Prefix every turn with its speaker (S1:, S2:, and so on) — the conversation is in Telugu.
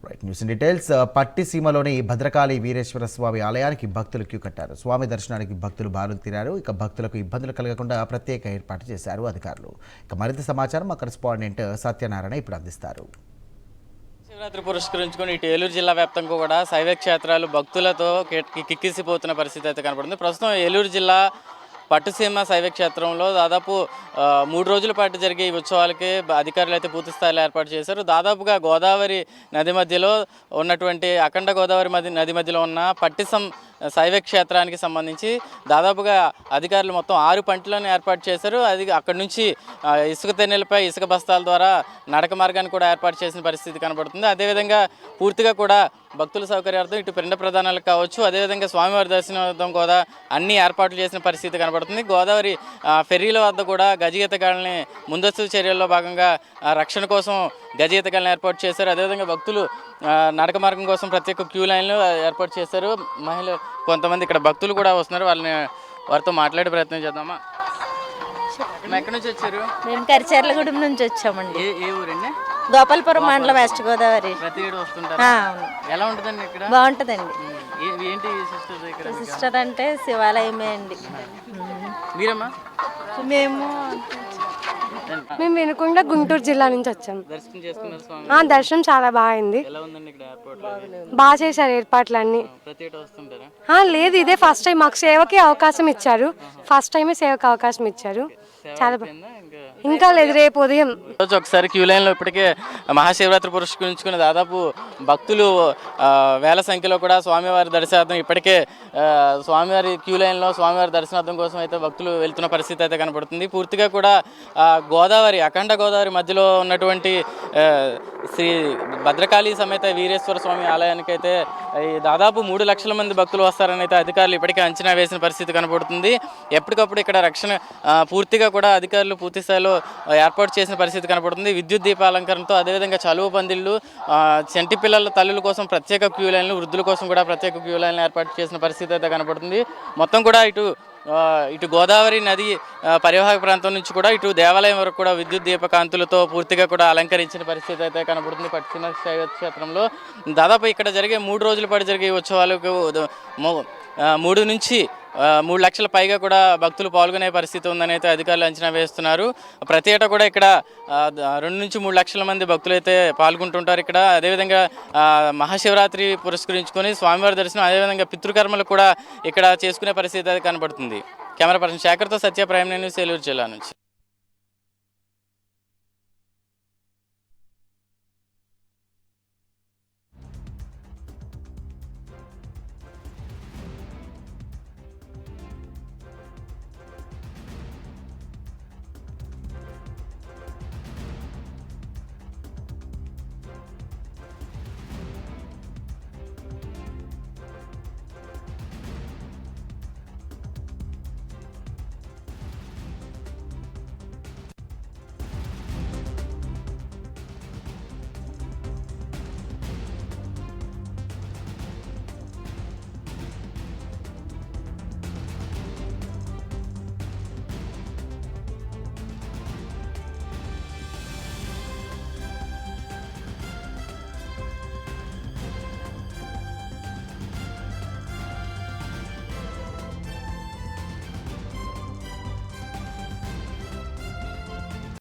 S1: Right news in details. పట్టిసీమలోని భద్రకాళి వీరేశ్వర స్వామి ఆలయానికి భక్తులు క్యూ కట్టారు. స్వామి దర్శనానికి భక్తులు బారులు తీరారు. ఇక భక్తులకు ఇబ్బందులు కలగకుండా ప్రత్యేక ఏర్పాటు చేశారు అధికారులు. ఇక మరింత సమాచారం మా కరెస్పాండెంట్ సత్యనారాయణ ఇప్పుడు అందిస్తారు.
S2: శివరాత్రి పురస్కరించుకొని ఇటు ఏలూరు జిల్లా వ్యాప్తంగా కూడా శైవ క్షేత్రాలు భక్తులతో కిక్కిసిపోతున్న పరిస్థితి అయితే కనపడుతుంది. ప్రస్తుతం ఏలూరు జిల్లా పట్టుసీమ శైవ క్షేత్రంలో దాదాపు 3 రోజుల పాటు జరిగే ఈ ఉత్సవాలకి అధికారులు అయితే పూర్తి స్థాయిలో ఏర్పాటు చేశారు. దాదాపుగా గోదావరి నది మధ్యలో ఉన్నటువంటి అఖండ గోదావరి నది మధ్యలో ఉన్న పట్టిసం శైవ క్షేత్రానికి సంబంధించి దాదాపుగా అధికారులు మొత్తం 6 పంటలను ఏర్పాటు చేశారు. అది అక్కడి నుంచి ఇసుక తెన్నెలపై ఇసుక బస్తాల ద్వారా నడక మార్గాన్ని కూడా ఏర్పాటు చేసిన పరిస్థితి కనబడుతుంది. అదేవిధంగా పూర్తిగా కూడా భక్తుల సౌకర్యార్థం ఇటు పిండ ప్రదానాలకు కావచ్చు, అదేవిధంగా స్వామివారి దర్శనార్థం కూడా అన్ని ఏర్పాట్లు చేసిన పరిస్థితి కనబడుతుంది. గోదావరి ఫెర్రీల వద్ద కూడా గజఈతగాళ్ళని ముందస్తు చర్యల్లో భాగంగా రక్షణ కోసం గజఈతగాళ్ళని ఏర్పాటు చేశారు. అదేవిధంగా భక్తులు నడక మార్గం కోసం ప్రత్యేక క్యూ లైన్లు ఏర్పాటు చేశారు. మహిళలు కొంతమంది ఇక్కడ భక్తులు కూడా వస్తున్నారు. వారితో మాట్లాడే ప్రయత్నం చేద్దామా. ఎక్కడి నుంచి వచ్చారు?
S3: మేము కరిచర్లగూడెం నుంచి వచ్చామండి.
S2: ఏ ఊరండి?
S3: గోపాలపురం మండలం, వెస్ట్ గోదావరి.
S2: ప్రతి ఏడు వస్తుంటారు. ఎలా ఉంటుందండి ఇక్కడ?
S3: బాగుంటుందండి.
S2: ఏంటి సిస్టర్ ఇక్కడ?
S3: సిస్టర్ అంటే శివాలయమే అండి.
S2: మీరమ్మా?
S3: మేము
S4: వినుకొండ గుంటూరు జిల్లా నుంచి వచ్చాము.
S2: దర్శనం చేసుకున్నారు స్వామి?
S4: దర్శనం చాలా బాగా అయింది.
S2: ఎలా ఉందండి ఇక్కడ ఎయిర్పోర్ట్?
S4: బాగా చేశారు ఏర్పాట్లన్నీ.
S2: ప్రతి ఏడు వస్తుంటారా?
S4: లేదు, ఇదే ఫస్ట్ టైం మాకు సేవకి అవకాశం ఇచ్చారు. ఫస్ట్ టైమే సేవకి అవకాశం ఇచ్చారు. చాలా ఇంకా లేదు, రేపు ఉదయం.
S2: రోజు ఒకసారి క్యూ లైన్లో ఇప్పటికే మహాశివరాత్రి పురస్కరించుకుని దాదాపు భక్తులు వేల సంఖ్యలో కూడా స్వామివారి దర్శనార్థం ఇప్పటికే స్వామివారి క్యూ లైన్లో స్వామివారి దర్శనార్థం కోసం అయితే భక్తులు వెళ్తున్న పరిస్థితి అయితే కనపడుతుంది. పూర్తిగా కూడా గోదావరి అఖండ గోదావరి మధ్యలో ఉన్నటువంటి శ్రీ భద్రకాళి సమేత వీరేశ్వర స్వామి ఆలయానికి అయితే దాదాపు 3 లక్షల మంది భక్తులు వస్తారని అయితే అధికారులు ఇప్పటికే అంచనా వేసిన పరిస్థితి కనపడుతుంది. ఎప్పటికప్పుడు ఇక్కడ రక్షణ పూర్తిగా కూడా అధికారులు పూర్తి స్థాయిలో ఏర్పాటు చేసిన పరిస్థితి కనపడుతుంది. విద్యుత్ దీపాలంకరణతో అదేవిధంగా చలువ పందిళ్ళు, చంటి పిల్లల తల్లుల కోసం ప్రత్యేక క్యూ లైన్లు, వృద్ధుల కోసం కూడా ప్రత్యేక క్యూ లైన్లు ఏర్పాటు చేసిన పరిస్థితి అయితే కనపడుతుంది. మొత్తం కూడా ఇటు గోదావరి నది పరివాహక ప్రాంతం నుంచి కూడా ఇటు దేవాలయం వరకు కూడా విద్యుత్ దీపకాంతులతో పూర్తిగా కూడా అలంకరించిన పరిస్థితి అయితే కనబడుతుంది. పట్టిసీమ శైవ క్షేత్రంలో దాదాపు ఇక్కడ జరిగే 3 రోజుల పాటు జరిగే ఉత్సవాలకు 3 నుంచి 3 లక్షల పైగా కూడా భక్తులు పాల్గొనే పరిస్థితి ఉందని అయితే అధికారులు అంచనా వేస్తున్నారు. ప్రతి ఏటా కూడా ఇక్కడ 2 నుంచి 3 లక్షల మంది భక్తులు అయితే పాల్గొంటుంటారు ఇక్కడ. అదేవిధంగా మహాశివరాత్రి పురస్కరించుకొని స్వామివారి దర్శనం, అదేవిధంగా పితృకర్మలు కూడా ఇక్కడ చేసుకునే పరిస్థితి అయితే కనబడుతుంది. కెమెరా పర్సన్ శేఖర్తో సత్య, ప్రైమ్ న్యూస్, ఏలూరు జిల్లా నుంచి.